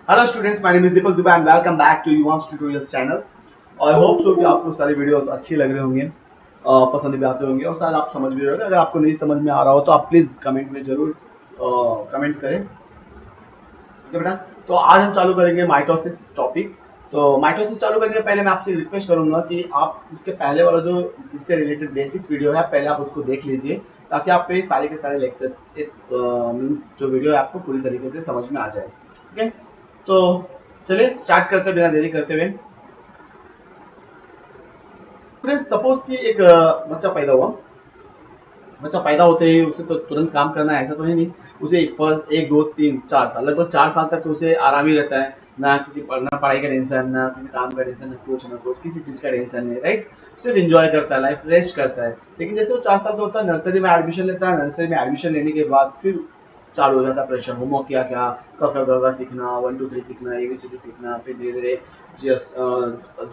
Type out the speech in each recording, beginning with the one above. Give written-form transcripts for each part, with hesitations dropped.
Hello students, my name is Deepak Dubey and welcome back to Yuvans tutorials channel. I hope so कि आपको सारी videos अच्छी लग रही होंगी, पसंद भी आते होंगे और शायद आप समझ भी रहे होंगे। अगर आपको नहीं समझ में आ रहा हो तो आप प्लीज कमेंट में जरूर कमेंट करें। ओके बेटा, तो आज हम चालू करेंगे माइटोसिस टॉपिक। तो माइटोसिस चालू करने के पहले मैं आपसे रिक्वेस्ट करूंगा कि आप इसके पहले वाला जो इससे रिलेटेड बेसिक्स वीडियो है पहले आप उसको देख लीजिए, ताकि आपको ये सारे के सारे लेक्चर्स मीन्स जो वीडियो है आपको पूरी तरीके से समझ में आ जाए। ओके, तो चलिए स्टार्ट करते हैं बिना देरी करते हुए। फ्रेंड्स, सपोज कि एक बच्चा पैदा हुआ। बच्चा पैदा होते ही उसे तो तुरंत काम करना है ऐसा तो है नहीं। उसे फर्स्ट 1 2 3 4 साल, लगभग 4 साल तक तो उसे आराम ही रहता है। ना किसी ना पढ़ाई का टेंशन, ना किसी काम का टेंशन, ना कुछ किसी चीज का टेंशन है, राइट। सिर्फ एंजॉय करता है, लाइफ रेस्ट करता है। लेकिन जैसे वो 4 साल का होता है, नर्सरी में एडमिशन लेता है। नर्सरी में एडमिशन लेने के बाद फिर चालू हो जाता है प्रेशर। होमवर्क क्या क्या, क ख ग घ सीखना, 1 2 3 सीखना, ABCD सीखना। फिर धीरे धीरे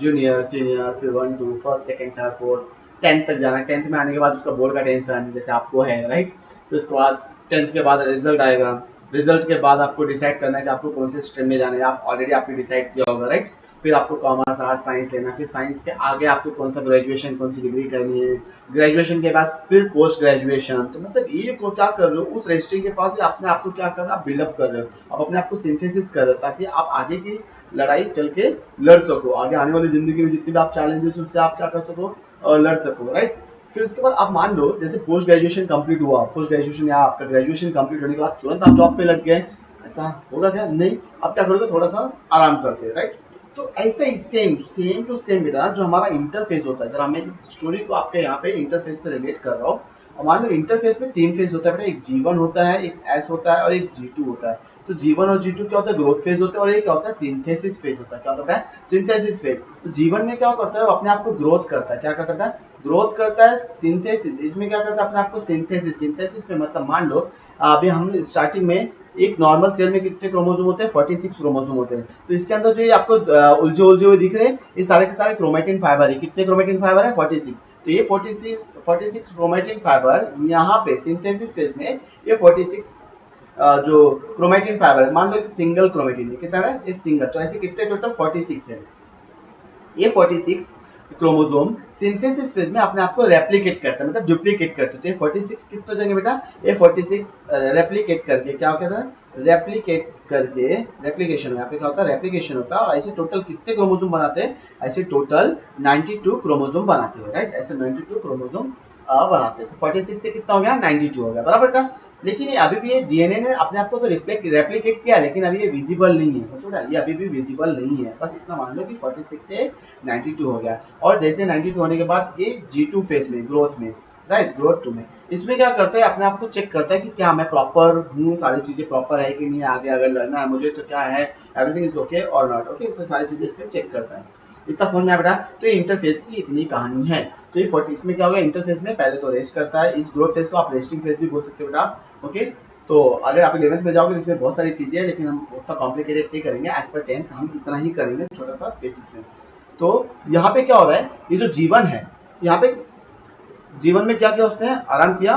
जूनियर सीनियर, फिर 1 2 first second third fourth 10th तक जाना है। 10th में आने के बाद उसका बोर्ड का टेंशन जैसे आपको है, राइट। फिर उसके बाद 10th के बाद रिजल्ट आएगा। रिजल्ट के बाद आपको डिसाइड करना है कि आपको कौन से स्ट्रीम में जाना है। आप ऑलरेडी आपने डिसाइड किया होगा, राइट। फिर आपको कॉमर्स आर्ट्स साइंस लेना। फिर साइंस के आगे आपको कौन सा ग्रेजुएशन, कौन सी डिग्री करनी है। ग्रेजुएशन के बाद फिर पोस्ट ग्रेजुएशन। तो मतलब ये को क्या कर रहे हो, उस रजिस्ट्री के पास अपने आप को क्या कर रहे हो, आप बिल्डअप कर रहे हो। आप अपने आप को सिंथेसिस कर रहे हो ताकि आप आगे की लड़ाई चल के लड़ सको। आगे आने वाली जिंदगी में जितनी भी आप चैलेंजेस उससे आप क्या कर सको और लड़ सको, राइट। फिर उसके बाद आप मान लो जैसे पोस्ट ग्रेजुएशन कंप्लीट हुआ, पोस्ट ग्रेजुएशन या आपका ग्रेजुएशन कंप्लीट होने के बाद तुरंत आप जॉब पे लग गए, ऐसा होगा क्या? नहीं। आप क्या करोगे, थोड़ा सा आराम करते हैं, राइट। तो ऐसे ही सेम टू सेम बेटा जो हमारा इंटरफेस होता है, जरा मैं इस स्टोरी को आपके यहाँ पे इंटरफेस से रिलेट कर रहा हूँ। मान लो इंटरफेस में 3 फेज होता है बेटा, एक G1 होता है, एक S होता है और एक G2 होता है। तो G1 और G2 क्या होता है, ग्रोथ फेज होता है। और एक क्या होता है, सिंथेसिस फेज होता है। क्या होता है, सिंथेसिस फेज। तो G1 में क्या करता है, वो अपने आप को ग्रोथ करता है। क्या करता है, ग्रोथ करता है। सिंथेसिस, इसमें क्या करता है, अपने आप को सिंथेसिस। सिंथेसिस में मतलब मान लो अभी हम स्टार्टिंग में एक नॉर्मल सेल में कितने क्रोमोसोम होते हैं, 46 क्रोमोसोम होते हैं। तो इसके अंदर जो ये आपको उलझे उलझे हुए दिख रहे हैं, ये सारे के सारे क्रोमेटिन फाइबर है। कितने क्रोमेटिन फाइबर है, 46। तो ये 46 क्रोमेटिन फाइबर यहाँ पे सिंथेसिस फेज में ये 46 जो क्रोमेटिन फाइबर, मान लो सिंगल क्रोमेटिन है, कितना है, ये सिंगल। तो ऐसे कितने टोटल 46 है। ये 46 क्रोमोसोम सिंथेसिस फेज में अपने आप को रेप्लिकेट करता है, मतलब डुप्लीकेट करते हैं। तो ये 46 कितने हो जाएंगे बेटा, ये 46 रेप्लिकेट करके क्या होता है, रेप्लिकेट करके रेप्लिकेशन, यहाँ पे क्या होता है, रेप्लिकेशन होता है। और ऐसे टोटल कितने क्रोमोसोम बनाते हैं, ऐसे टोटल 92 क्रोमोसोम बनाते हैं, राइट। ऐसे 92 क्रोमोसोम बनाते हैं। तो 46 से कितना हो गया, 92 हो गया, बराबर का। लेकिन ये अभी भी ये डीएनए ने अपने आप को तो रेप्लिकेट किया, लेकिन अभी ये विजिबल नहीं है। तो ये अभी भी विजिबल नहीं है। बस इतना मान लो कि 46 से 92 हो गया। और जैसे 92 होने के बाद ये G2 फेज में, ग्रोथ में, राइट, ग्रोथ 2 में, इसमें क्या करता है, अपने आप को चेक करता है कि क्या मैं प्रॉपर हूँ, सारी चीजें प्रॉपर है कि नहीं, आगे अगर लड़ना है मुझे तो क्या है, एवरीथिंग इज ओके और नॉट ओके। तो सारी चीजें इसमें चेक करता है। इतना समझ में आया बेटा। तो ये इंटरफेस की इतनी कहानी है। तो ये 40 इसमें क्या होगा, इंटरफेस में पहले तो रेस्ट करता है। इस ग्रोथ फेज को आप रेस्टिंग फेज भी बोल सकते हो बेटा, ओके। तो अगर आप 11th में जाओगे तो इसमें बहुत सारी चीजें हैं, लेकिन हम उतना कॉम्प्लिकेटेड नहीं करेंगे। एज पर 10th हम इतना ही करेंगे, छोटा सा बेसिक्स में। तो यहाँ पे क्या हो रहा है, ये जो जीवन है, यहाँ पे जीवन में क्या क्या उसने आराम किया,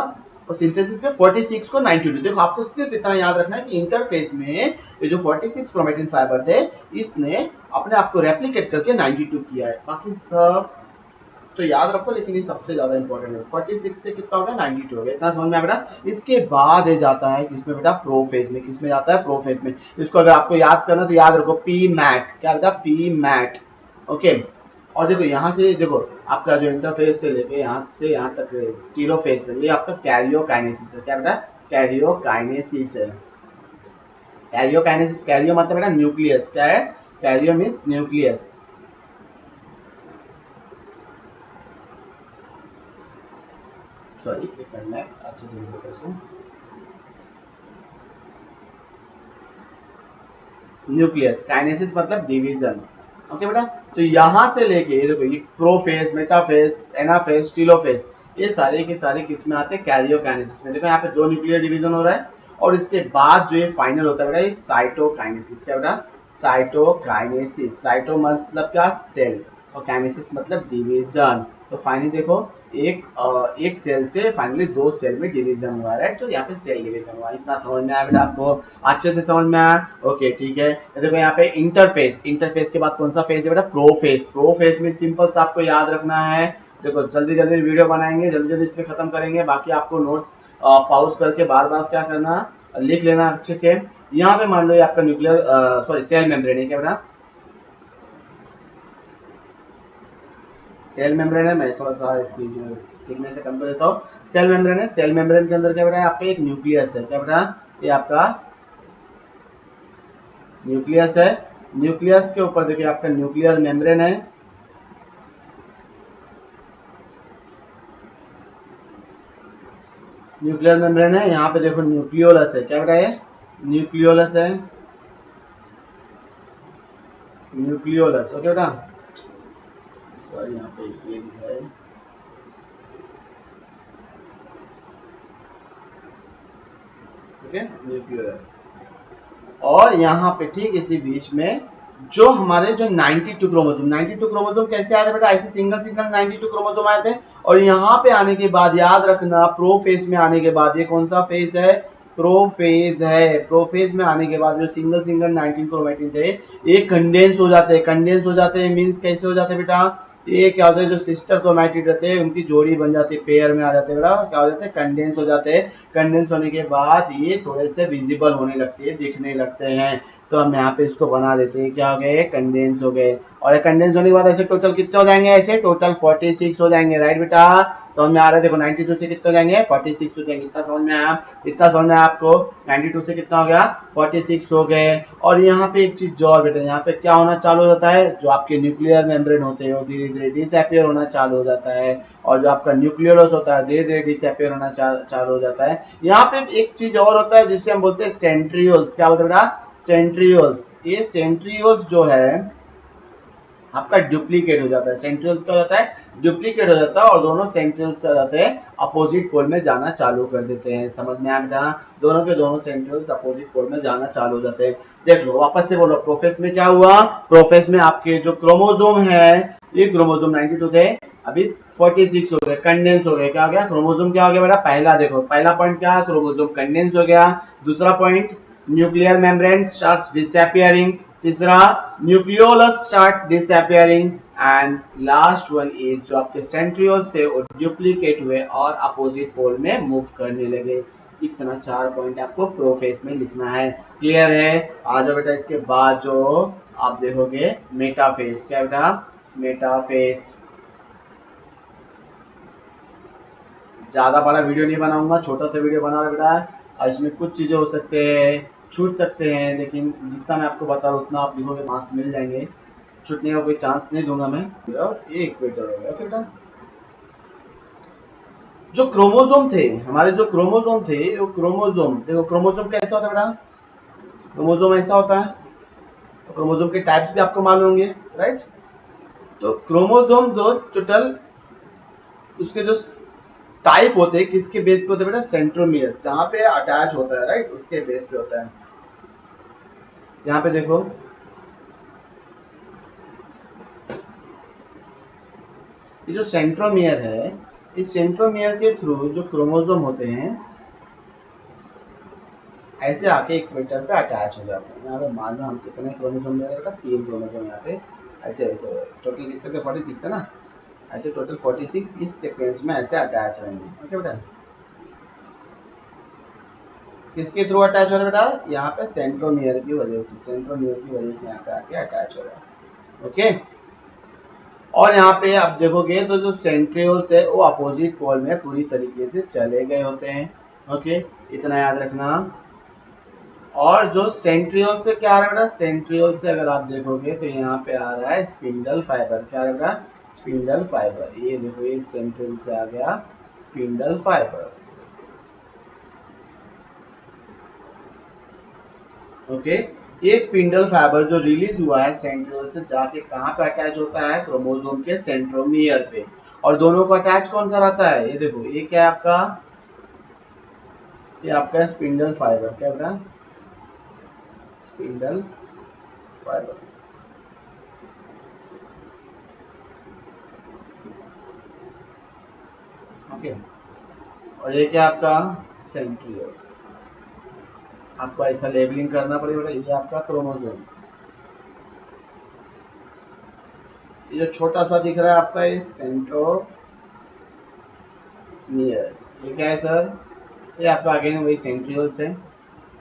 और सिंथेसिस में 46 को 92। देखो आपको सिर्फ इतना याद रखना है कि इंटरफेस में ये जो 46 क्रोमेटिन फाइबर थे, इसने अपने आप को रेप्लिकेट करके 92 किया है। बाकी सब तो याद रखो, लेकिन ये सबसे ज्यादा इंपॉर्टेंट है। 46 से कितना हो गया, 92 हो गया। इतना समझ में आया बेटा। इसके बाद ये जाता है किसमें बेटा, प्रो फेज में। किसमें जाता है, प्रो फेज में। इसको अगर आपको याद करना तो याद रखो पी मैट। क्या बेटा, पी मैट, ओके। और देखो यहाँ से देखो आपका जो इंटरफेस से लेके यहाँ से यहाँ तक टीलोफेज तक, ये आपका कैरियोकाइनेसिस है। क्या बेटा, कैरियोकाइनेसिस है। कैरियोकाइनेसिस, कैरियो मतलब बेटा न्यूक्लियस। क्या है, कैरियो मीन्स न्यूक्लियस। सॉरी, एक मिनट में अच्छे से लिखो इसको। न्यूक्लियस, काइनेसिस मतलब डिवीजन, ओके बेटा। तो यहां से लेके ये देखो, ये प्रोफेज, मेटाफेज, एनाफेज, टीलोफेज, ये सारे के सारे किस में आते हैं, कैरियोकाइनेसिस में। देखो यहाँ पे 2 न्यूक्लियर डिवीजन हो रहा है। और इसके बाद जो ये फाइनल होता है बेटा, ये साइटोकाइनेसिस। क्या बेटा, साइटोकाइनेसिस। साइटो मतलब क्या, सेल, और काइनेसिस मतलब डिवीजन। तो फाइनली देखो एक सेल से फाइनली दो सेल में डिवीजन हुआ, राइट। तो यहाँ पे सेल डिवीजन हुआ, इतना समझ में आया बेटा आपको, अच्छे से समझ में आया। ओके ठीक है, देखो यहाँ पे इंटरफेस, इंटरफेस के बाद कौन सा फेज है बेटा, प्रोफेज। प्रोफेज में सिंपल सा आपको याद रखना है, देखो जल्दी जल्दी वीडियो बनाएंगे, जल्दी जल्दी इसमें खत्म करेंगे, बाकी आपको नोट्स पॉज करके बार बार क्या करना, लिख लेना अच्छे से। यहाँ पे मान लो ये आपका न्यूक्लियर सॉरी सेल मेम्ब्रेन है क्या बेटा, सेल मेम्ब्रेन है, मैं थोड़ा सा इसकी थिकनेस से कम कर देता हूँ। सेल मेम्ब्रेन है, सेल मेम्ब्रेन के अंदर क्या बेटा आपका एक न्यूक्लियस है, क्या बेटा ये आपका न्यूक्लियस है। न्यूक्लियस के ऊपर देखिए आपका न्यूक्लियर मेम्ब्रेन है, न्यूक्लियर मेम्ब्रेन है। यहाँ पे देखो न्यूक्लियोलस है, क्या बेटा ये न्यूक्लियोलस है, न्यूक्लियोलस। ओके बेटा, सॉरी यहाँ पे ये लिखा है, ठीक है न्यूक्लियोलस। और यहाँ पे ठीक इसी बीच में जो हमारे जो 92 क्रोमोसोम, 92 क्रोमोसोम कैसे आए थे बेटा, ऐसे सिंगल सिंगल 92 क्रोमोसोम आए थे। और यहाँ पे आने के बाद याद रखना, प्रोफेज में आने के बाद, ये कौन सा फेज है, प्रोफेज है। प्रोफेज में आने के बाद जो सिंगल सिंगल 19 क्रोमेटिन थे ये कंडेंस हो जाते हैं, कंडेंस हो जाते हैं मीन्स कैसे हो जाते हैं बेटा, ये क्या होता है, जो सिस्टर क्रोमैटिड रहते हैं उनकी जोड़ी बन जाती है, पेयर में आ जाते हैं बेटा, क्या हो जाते हैं, कंडेंस हो जाते हैं। कंडेंस होने के बाद ये थोड़े से विजिबल होने लगते हैं, दिखने लगते हैं। तो हम यहाँ पे इसको बना देते हैं, क्या हो गए, कंडेंस हो गए। और कंडेंस होने के बाद ऐसे टोटल कितने हो जाएंगे, ऐसे टोटल 46 हो जाएंगे, राइट बेटा। समझ में आ रहा है, देखो 92 से कितने हो जाएंगे, 46 हो जाएंगे। इतना समझ में आया, इतना समझ में आया आपको, 92 से कितना हो गया, 46 हो गए। और यहाँ पे एक चीज और बेटा, यहाँ पे क्या होना चालू होता है, जो आपके न्यूक्लियर मेम्ब्रेन होते हैं वो धीरे धीरे डिसअपियर होना चालू हो जाता है, और जो आपका न्यूक्लियोलस होता है धीरे धीरे डिसअपियर होना चालू हो जाता है। यहाँ पे एक चीज और होता है जिसे हम बोलते हैं सेंट्रियोल्स, क्या बोलते हैं बेटा, सेंट्रियोल्स। ये सेंट्रियोल्स जो है आपका डुप्लीकेट हो जाता है, सेंट्रियल्स का जाता है डुप्लीकेट हो जाता है, और दोनों सेंट्रियल्स का जाते हैं अपोजिट पोल में जाना चालू कर देते हैं। समझ में आ गया, दोनों के दोनों सेंट्रियल्स अपोजिट पोल में जाना चालू हो जाते हैं। देख लो वापस से बोलो, प्रोफेस में क्या हुआ, प्रोफेस में आपके जो क्रोमोसोम है, ये क्रोमोसोम 92 थे, अभी 46 हो गए, कंडेंस हो गए। क्या हो गया, क्रोमोसोम क्या हो गया बेटा, पहला देखो पहला पॉइंट क्या, क्रोमोसोम कंडेंस हो गया। दूसरा point, nuclear membrane starts disappearing. तीसरा, nucleolus start disappearing. And last one is जो आपके सेंट्रियोल्स थे वो डुप्लीकेट हुए और अपोजिट पोल में मूव करने लगे। इतना 4 पॉइंट आपको प्रोफेस में लिखना है, क्लियर है। आ जाओ बेटा, इसके बाद जो आप देखोगे मेटाफेज, क्या बेटा, मेटाफेज। ज्यादा बड़ा वीडियो नहीं बनाऊंगा, छोटा सा वीडियो बना बेटा, और इसमें कुछ चीजें हो सकते हैं, छूट सकते हैं, लेकिन जितना मैं आपको बता रहा हूँ उतना आप लिखोगे, मार्क्स मिल जाएंगे, छूटने का कोई चांस नहीं दूंगा मैं। ये इक्वेटर हो गया बेटा। जो क्रोमोसोम थे हमारे, जो क्रोमोसोम थे, वो क्रोमोसोम देखो, क्रोमोसोम कैसा होता है बेटा, क्रोमोसोम ऐसा होता है। तो क्रोमोसोम के टाइप्स भी आपको मालूम होंगे, राइट। तो क्रोमोसोम जो टोटल उसके जो टाइप होते हैं किसके बेस पे होते हैं बेटा, सेंट्रोमियर, जहां पे अटैच होता है, राइट, उसके बेस पे होता है। यहाँ पे देखो, ये जो सेंट्रोमियर है, इस सेंट्रोमियर के थ्रू जो क्रोमोसोम होते हैं ऐसे आके इक्वेटर पे अटैच हो जाते हैं। यहाँ पे मान लो हम कितने क्रोमोसोम ले रहे हैं बेटा, 3 क्रोमोसोम यहाँ पे ऐसे ऐसे टोटल कितने थे, 46 थे ना, ऐसे टोटल 46 इस सीक्वेंस में ऐसे अटैच रहेंगे। ओके बेटा, किसके थ्रू अटैच हो रहा है बेटा, यहाँ पे सेंट्रोमियर की वजह से, सेंट्रोमियर की वजह से यहाँ पे आके अटैच हो रहा है। ओके, और यहाँ पे आप देखोगे तो जो सेंट्रियोल्स है वो अपोजिट पोल में पूरी तरीके से चले गए होते हैं। ओके, इतना याद रखना। और जो सेंट्रियोल से क्या आ रहा है बेटा, सेंट्रियोल से अगर आप देखोगे तो यहाँ पे आ रहा है स्पिंडल फाइबर, क्या आ रहा है, स्पिंडल फाइबर। ये देखो, ये सेंट्रियोल से आ गया स्पिंडल फाइबर। ओके, ये स्पिंडल फाइबर जो रिलीज हुआ है सेंट्रियोल से, जाके कहाँ पे अटैच होता है, क्रोमोसोम के सेंट्रोमियर पे। और दोनों को अटैच कौन कराता है, ये देखो, ये क्या है आपका, ये आपका स्पिंडल फाइबर, क्या बेटा, स्पिंडल फाइबर। ओके। और ये क्या आपका सेंट्रियोल्स, आपको ऐसा लेबलिंग करना पड़ेगा। ये आपका क्रोमोसोम, ये जो छोटा सा दिख रहा है आपका ये सेंट्रोमियर, ये क्या है सर? ये आपका अगेन वही सेंट्रियोल्स है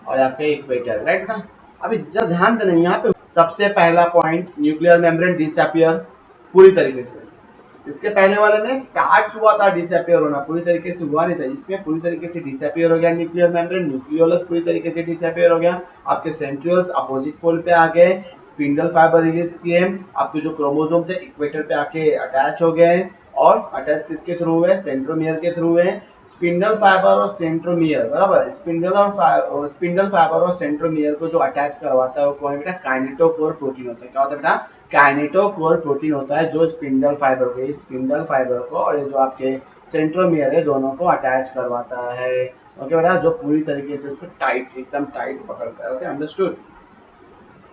और आपका इक्वेटर, राइट ना। अभी जब ध्यान देना यहाँ पे सबसे पहला पॉइंट, न्यूक्लियर मेम्ब्रेन डिसअपियर पूरी तरीके से। इसके पहले वाले में स्टार्ट हुआ था डिसअपियर होना, पूरी तरीके से हुआ नहीं था। इसमें पूरी तरीके से डिसअपियर हो गया न्यूक्लियर मेम्ब्रेन, न्यूक्लियोलस पूरी तरीके से डिसअपियर हो गया, आपके सेंट्रियोल्स अपोजिट पोल पे आ गए, स्पिंडल फाइबर रिलीज किए, आपके जो क्रोमोसोम थे इक्वेटर पे आके अटैच हो गए, और अटैच किसके थ्रू हुए? सेंट्रोमियर के थ्रू हुए। स्पिंडल फाइबर और सेंट्रोमियर, बराबर, स्पिंडल फाइबर और सेंट्रोमियर को जो अटैच करवाता है वो कौन बेटा? काइनेटोकोर प्रोटीन होता है। क्या होता है बेटा? काइनेटोकोर प्रोटीन होता है जो स्पिंडल फाइबर को, इस स्पिंडल फाइबर को और ये जो आपके सेंट्रोमियर है दोनों को अटैच करवाता है। ओके बेटा, जो पूरी तरीके से उसको टाइट, एकदम टाइट पकड़ता है। Okay, understood?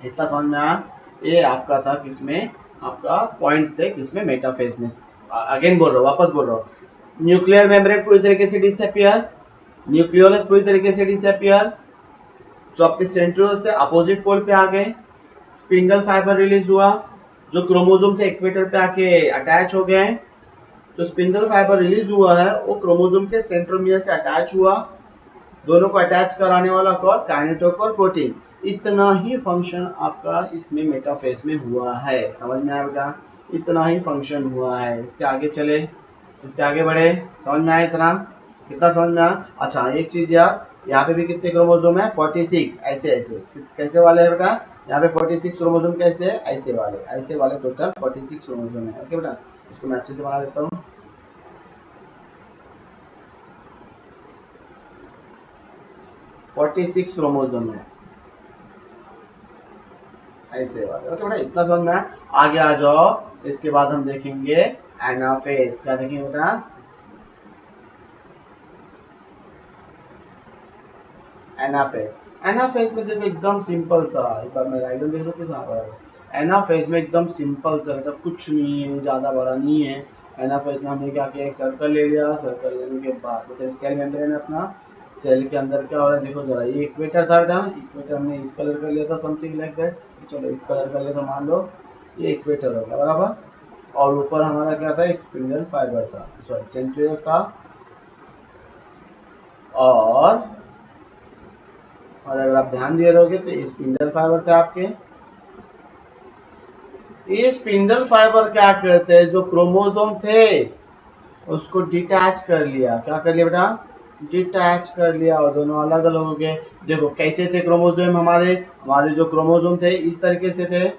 इतना समझ में आया? ये आपका था किसमें? आपका पॉइंट्स थे किसमें? मेटाफेज में। अगेन बोल रहा हूँ, वापस बोल रहा हूँ, न्यूक्लियर मेम्ब्रेन पूरी तरीके से डिसअपियर, न्यूक्लियोलस पूरी तरीके से डिसअपियर, जो आपके सेंट्रियोल्स से अपोजिट पोल पे आ गए, स्पिंडल फाइबर रिलीज हुआ, जो क्रोमोसोम थे इक्वेटर पे आके अटैच हो गए, जो स्पिंडल फाइबर रिलीज हुआ है वो क्रोमोसोम के सेंट्रोमियर से अटैच हुआ, दोनों को अटैच कराने वाला कौन? Kinetochore protein. इतना ही फंक्शन आपका इसमें मेटाफेज में हुआ है। समझ में आएगा? इतना ही फंक्शन हुआ है। इसके आगे चले, इसके आगे बढ़े, समझ में आया इतना? कितना समझ में आया? अच्छा, एक चीज यार, यहाँ पे भी कितने क्रोमोसोम है? 46। ऐसे ऐसे कैसे वाले है बेटा? यहाँ पे 46 क्रोमोसोम कैसे है? ऐसे वाले टोटल 46 क्रोमोसोम है। ओके बेटा, इसको मैं अच्छे से बना देता हूँ। 46 क्रोमोसोम है ऐसे वाले। ओके बेटा, इतना समझ में आया? आगे आ जाओ, इसके बाद हम देखेंगे एनाफेज। क्या देखेंगे बेटा? एनाफेज। एनाफेज में देखो एकदम सिंपल सा, एक बार मैं डायग्राम देख लो किस आ रहा है। एनाफेज में एकदम सिंपल सा, मतलब कुछ नहीं है, ज्यादा बड़ा नहीं है। एनाफेज में हमने क्या किया? एक सर्कल ले लिया, सर्कल लेने के बाद मतलब सेल मेम्ब्रेन है अपना, सेल के अंदर क्या हो रहा है देखो जरा। ये इक्वेटर था बेटा, इक्वेटर हमने इस कलर का लिया था, समथिंग लाइक दैट। चलो इस कलर का लिया था, मान लो ये इक्वेटर हो गया, बराबर। और ऊपर हमारा क्या था? एक स्पिंडल फाइबर था, सॉरी सेंट्रियोल्स था, और अगर आप ध्यान दिए रहोगे तो ये स्पिंडल फाइबर थे आपके। ये स्पिंडल फाइबर क्या करते हैं? जो क्रोमोसोम थे उसको डिटैच कर लिया। क्या कर लिया बेटा? डिटैच कर लिया, और दोनों अलग अलग हो गए। देखो कैसे थे क्रोमोसोम हमारे? हमारे जो क्रोमोसोम थे इस तरीके से थे,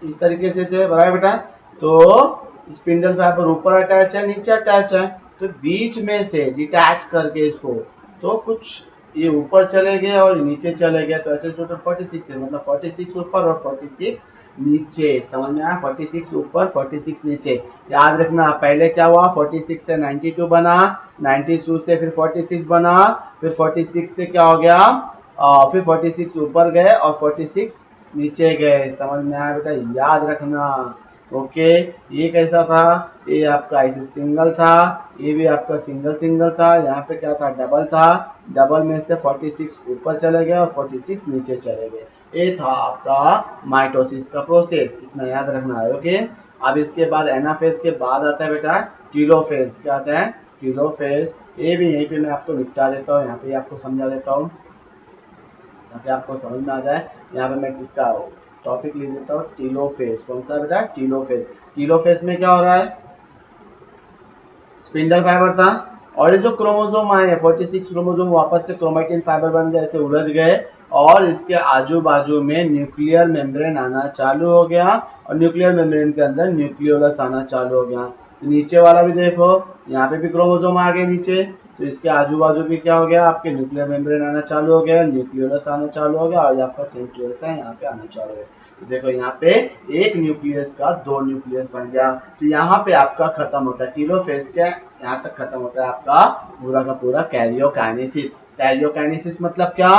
इस तरीके से थे, बराबर बेटा। तो स्पिंडल फाइबर ऊपर अटैच है, नीचे अटैच है, तो बीच में से डिटैच करके इसको, तो कुछ ये ऊपर चले गए और नीचे चले गए, तो ऐसे टोटल 46 है। मतलब 46 ऊपर और 46 नीचे। समझ में आया? 46 ऊपर 46 नीचे। याद रखना, पहले क्या हुआ? 46 से 92 बना, 92 से फिर 46 बना, फिर 46 से क्या हो गया? फिर 46 ऊपर गए और 46 नीचे गए। समझ में आया बेटा? याद रखना। ओके, ये कैसा था? ये आपका ऐसे सिंगल था, ये भी आपका सिंगल सिंगल था। यहाँ पे क्या था? डबल था, डबल में से 46 ऊपर चले गए और 46 नीचे चले गए। ये था आपका माइटोसिस का प्रोसेस, इतना याद रखना है। ओके, अब इसके बाद एनाफेज के बाद आता है बेटा टीलोफेज। क्या आता है? टीलोफेज। ये भी यहीं पे मैं आपको निपटा देता हूँ, यहाँ पे आपको समझा देता हूँ ताकि आपको समझ में आ जाए। यहाँ पे मैं इसका टॉपिक लिख देता हूँ, टीलोफेज। कौन सा बेटा? टीलोफेज। टीलोफेज में क्या हो रहा है? स्पिंडल फाइबर था, और ये जो क्रोमोसोम आए 46 क्रोमोसोम वापस से क्रोमेटिन फाइबर बन गए, ऐसे उलझ गए, और इसके आजू बाजू में न्यूक्लियर मेम्ब्रेन आना चालू हो गया, और न्यूक्लियर मेम्ब्रेन के अंदर न्यूक्लियोलस आना चालू हो गया। तो नीचे वाला भी देखो, यहाँ पे भी क्रोमोसोम आ गए नीचे, तो इसके आजू बाजू भी क्या हो गया? आपके न्यूक्लियर मेम्ब्रेन आना चालू हो गया, न्यूक्लियोलस आना चालू हो गया, और आपका सेंट्रियोल्स है यहाँ पे आना चालू हो गया। तो देखो यहाँ पे एक न्यूक्लियस का दो न्यूक्लियस बन गया। तो यहाँ पे आपका खत्म होता है टीलोफेज के, यहाँ तक खत्म होता है आपका पूरा का पूरा कैरियोकाइनेसिस। कैरियोकाइनेसिस मतलब क्या?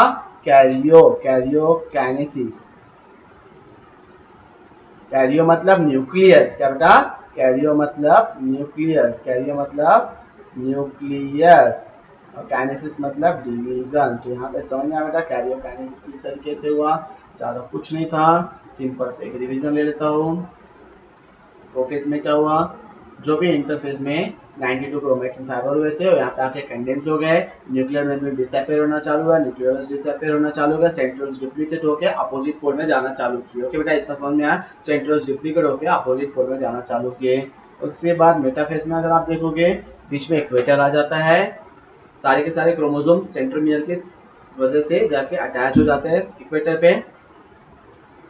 कैरियोकाइनेसिस। कैरियो मतलब न्यूक्लियस, क्या बेटा? कैरियो मतलब न्यूक्लियस, कैरियो मतलब न्यूक्लियस, और काइनेसिस मतलब डिवीजन। तो यहाँ पे समझ में आ बेटा कैरियो काइनेसिस किस तरीके से हुआ, ज्यादा कुछ नहीं था, सिंपल से एक रिवीजन ले लेता हूँ। प्रोफेस में क्या हुआ, जो भी इंटरफेस में 92 क्रोमेटिन फाइबर हुए थे और यहाँ पे आके कंडेंस हो गए, न्यूक्लियर मेम्ब्रेन डिसअपियर होना चालू हुआ, न्यूक्लियोलस डिसअपियर होना चालू हुआ, सेंट्रियोल्स डुप्लीकेट होकर अपोजिट पोल में जाना चालू किए। ओके बेटा इतना समझ में आया, सेंट्रियोल्स डुप्लीकेट होकर अपोजिट पोल में जाना चालू किए। उसके बाद मेटाफेज में अगर आप देखोगे बीच में इक्वेटर आ जाता है, सारे के सारे क्रोमोसोम सेंट्रोमियर के वजह से जाके अटैच हो जाते हैं इक्वेटर पे,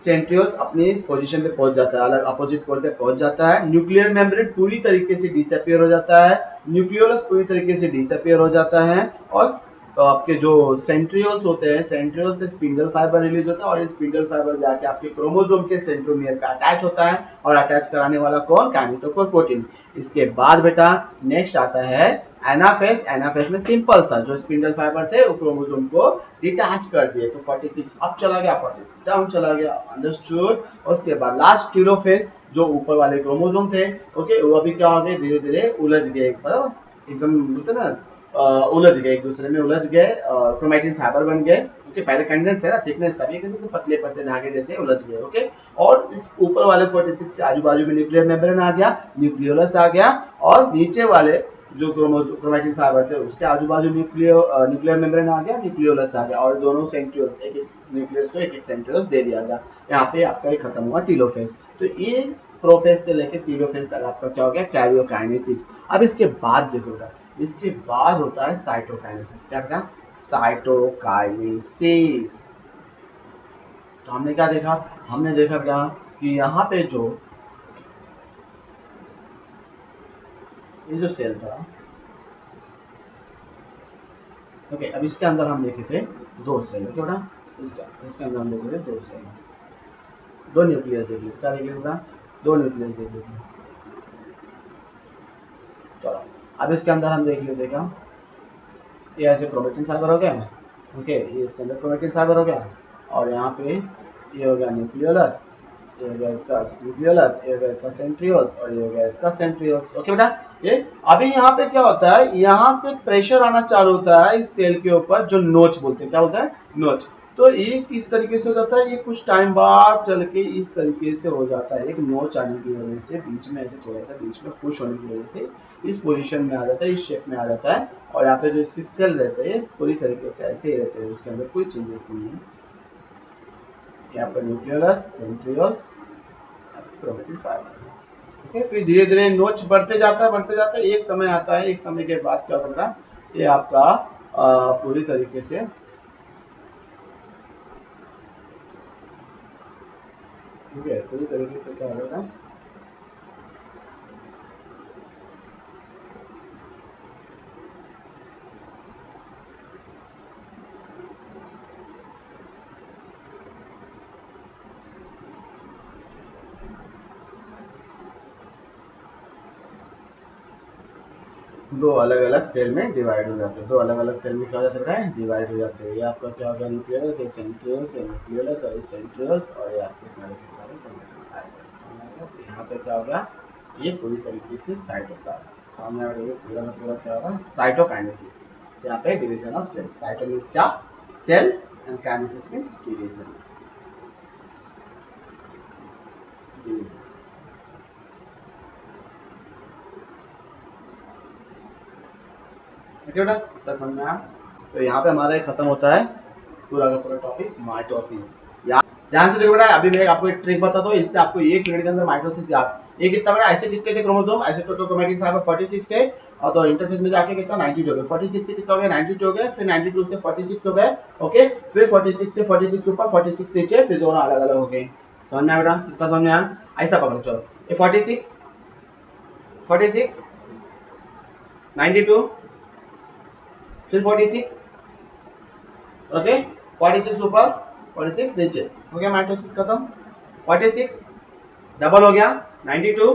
सेंट्रियोल्स अपनी पोजीशन पे पहुंच जाता है, अलग अपोजिट पोल पे पहुंच जाता है, न्यूक्लियर मेम्ब्रेन पूरी तरीके से डिसअपियर हो जाता है, न्यूक्लियोलस पूरी तरीके से डिसअपियर हो जाता है, और आपके जो सेंट्रियोल्स होते हैं, सेंट्रियोल से स्पिंडल फाइबर रिलीज होता है और ये स्पिंडल फाइबर जाके आपके क्रोमोसोम के सेंट्रोमियर पे अटैच होता है, और अटैच कराने वाला कौन, काइनेटोकोर प्रोटीन। इसके बाद बेटा नेक्स्ट आता है एनाफेज। एनाफेज में सिंपल सा जो स्पिंडल फाइबर थे वो क्रोमोसोम को डिटैच कर दिए, तो 46 अप चला गया, 46 डाउन चला गया, अंडरस्टूड। और उसके बाद लास्ट टीलोफेज जो ऊपर वाले क्रोमोसोम थे, ओके, वो अभी क्या हो गए, धीरे धीरे उलझ गए, एकदम बोलते ना उलझ गए, एक दूसरे में उलझ गए, क्रोमैटिन फाइबर बन गए। ओके, पहले कंडेंस है ना, थिकनेस था, ये कैसे पतले पतले धागे जैसे उलझ गए। ओके, और इस ऊपर वाले 46 के आजू बाजू में न्यूक्लियर मेम्ब्रेन आ गया, न्यूक्लियोलस आ गया, और नीचे वाले जो क्रोमैटिन फाइबर थे उसके आजू बाजू न्यूक्लियर मेम्ब्रेन आ गया, न्यूक्लियोलस आ गया, और दोनों सेंट्रियोल्स एक एक न्यूक्लियस को एक एक सेंट्रियोल्स दे दिया गया। यहाँ पे आपका ये खत्म हुआ टीलोफेज। तो ये प्रोफेज से लेकर टीलोफेज तक आपका क्या हो गया, कैरियोकाइनेसिस। अब इसके बाद देखोगा, इसके बाद होता है साइटोकाइनेसिस। क्या बेटा, साइटोकाइनेसिस। तो हमने क्या देखा, हमने देखा बेटा कि यहाँ पे जो ये जो सेल था, ओके, अब इसके अंदर हम देखे थे दो सेल, ओके बेटा, इसके अंदर हम देखे थे दो सेल, दो न्यूक्लियस देख लीजिए, क्या देख लीजिए बेटा, दो न्यूक्लियस देख लीजिए। चलो अब इसके अंदर हम देख लेते क्या, ये ऐसे क्रोमैटिन फाइबर हो गया, ओके, ये इसके अंदर क्रोमैटिन फाइबर हो गया, और यहाँ पे ये हो गया न्यूक्लियोलस, ये हो गया इसका न्यूक्लियोलस, ये हो गया इसका सेंट्रियोल्स, और ये हो गया इसका सेंट्रियोल्स। ओके बेटा, ये अभी यहाँ पे क्या होता है, यहाँ से प्रेशर आना चालू होता है इस सेल के ऊपर, जो नोच बोलते हैं, क्या बोलते हैं, नोच। तो ये किस तरीके से हो जाता है, ये कुछ टाइम बाद चल के इस तरीके से हो जाता है, एक नोच आने की वजह से बीच में ऐसे थोड़ा सा बीच में पुश होने की वजह से इस पोजीशन में आ जाता है, इस शेप में आ जाता है, और यहाँ पे जो इसकी सेल रहते हैं पूरी तरीके से ऐसे ही रहते हैं, उसके अंदर कोई चेंजेस नहीं है। यहाँ पर nucleolus, centrioles, chromatin fibre. Okay, फिर धीरे धीरे नोच बढ़ते जाता है, बढ़ते जाता है, एक समय आता है, एक समय के बाद क्या होगा, ये आपका पूरी तरीके से ठीक है, पूरी तरीके से क्या होगा, दो अलग अलग सेल में डिवाइड हो जाते हैं, दो अलग अलग सेल में क्या हो जाता है, डिवाइड हो जाते हैं। ये आपका क्या होगा, न्यूक्लियस, ये सेंट्रियोल्स, ये न्यूक्लियोलस, और ये सेंट्रियोल्स, और ये आपके सारे के सारे क्रोमैटिन फाइबर। तो यहाँ पे क्या होगा, ये पूरी तरीके से साइटोप्लाज्म सामने आ रही है, पूरा का पूरा क्या होगा, साइटोकाइनेसिस। यहाँ पे division of cell, cyto means क्या, cell, and kinesis means division, division. Okay बेटा, इतना समझ में आया। तो यहाँ पे हमारा खत्म होता है पूरा का पूरा टॉपिक माइटोसिस। ध्यान से देखो बेटा, अभी मैं आपको एक ट्रिक बताता हूँ, इससे आपको 1 मिनट के अंदर माइटोसिस याद। ये कितना बड़ा, ऐसे कितने थे क्रोमोसोम, ऐसे टोटल क्रोमैटिन फाइबर 46 थे, और तो इंटरफेस में जाके कितना 92 हो गए, 46 से कितना हो गया, 92 हो गए, फिर 92 से 46 हो गए, ओके, फिर 46 से 46 ऊपर, 46 नीचे, फिर दोनों अलग अलग हो गए। समझ में आया बेटा, कितना समझ में आया, ऐसा पकड़ो। चलो ये 46 46 92 फिर 46, ओके, 46 ऊपर 46 नीचे, हो गया माइटोसिस खत्म। 46 डबल हो गया, 92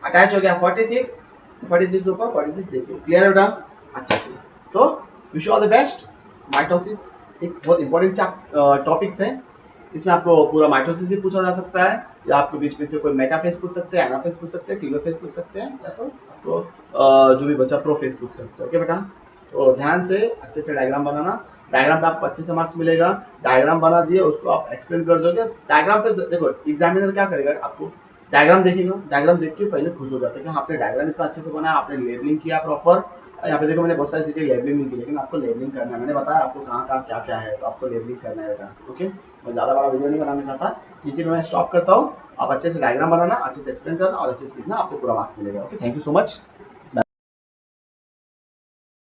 अटैच हो गया, 46 46 ऊपर 46 नीचे। क्लियर है बेटा, अच्छा से। तो wish you all the best. Mitosis एक बहुत इंपॉर्टेंट टॉपिक्स है, इसमें आपको पूरा माइटोसिस भी पूछा जा सकता है, या आपको बीच में से कोई मेटाफेस पूछ सकते हैं, एनाफेस पूछ सकते हैं, टीलोफेस पूछ सकते हैं, या तो आपको जो भी बचा प्रोफेस पूछ सकते हैं। ओके बेटा, तो ध्यान से अच्छे से डायग्राम बनाना। डायग्राम पे आपको अच्छे से मार्क्स मिलेगा। डायग्राम बना दिए, उसको आप एक्सप्लेन कर दोगे। डायग्राम पे देखो एग्जामिनर क्या करेगा, आपको डायग्राम देखेगा, डायग्राम देख के पहले खुश हो जाता है कि हाँ आपने डायग्राम इतना अच्छे से बनाया, आपने लेबलिंग किया प्रॉपर। यहाँ पे देखो मैंने बहुत सारी चीजें लेबलिंग नहीं की, लेकिन आपको लेबलिंग करना है। मैंने बताया आपको कहाँ कहाँ क्या क्या है, तो आपको लेबलिंग करना है बेटा। ओके, मैं ज्यादा बड़ा वीडियो नहीं बनाना चाहता, इसी में मैं स्टॉप करता हूँ। आप अच्छे से डायग्राम बनाना, अच्छे से एक्सप्लेन करना और अच्छे से लिखना, आपको पूरा मार्क्स मिलेगा। Okay, thank you so much.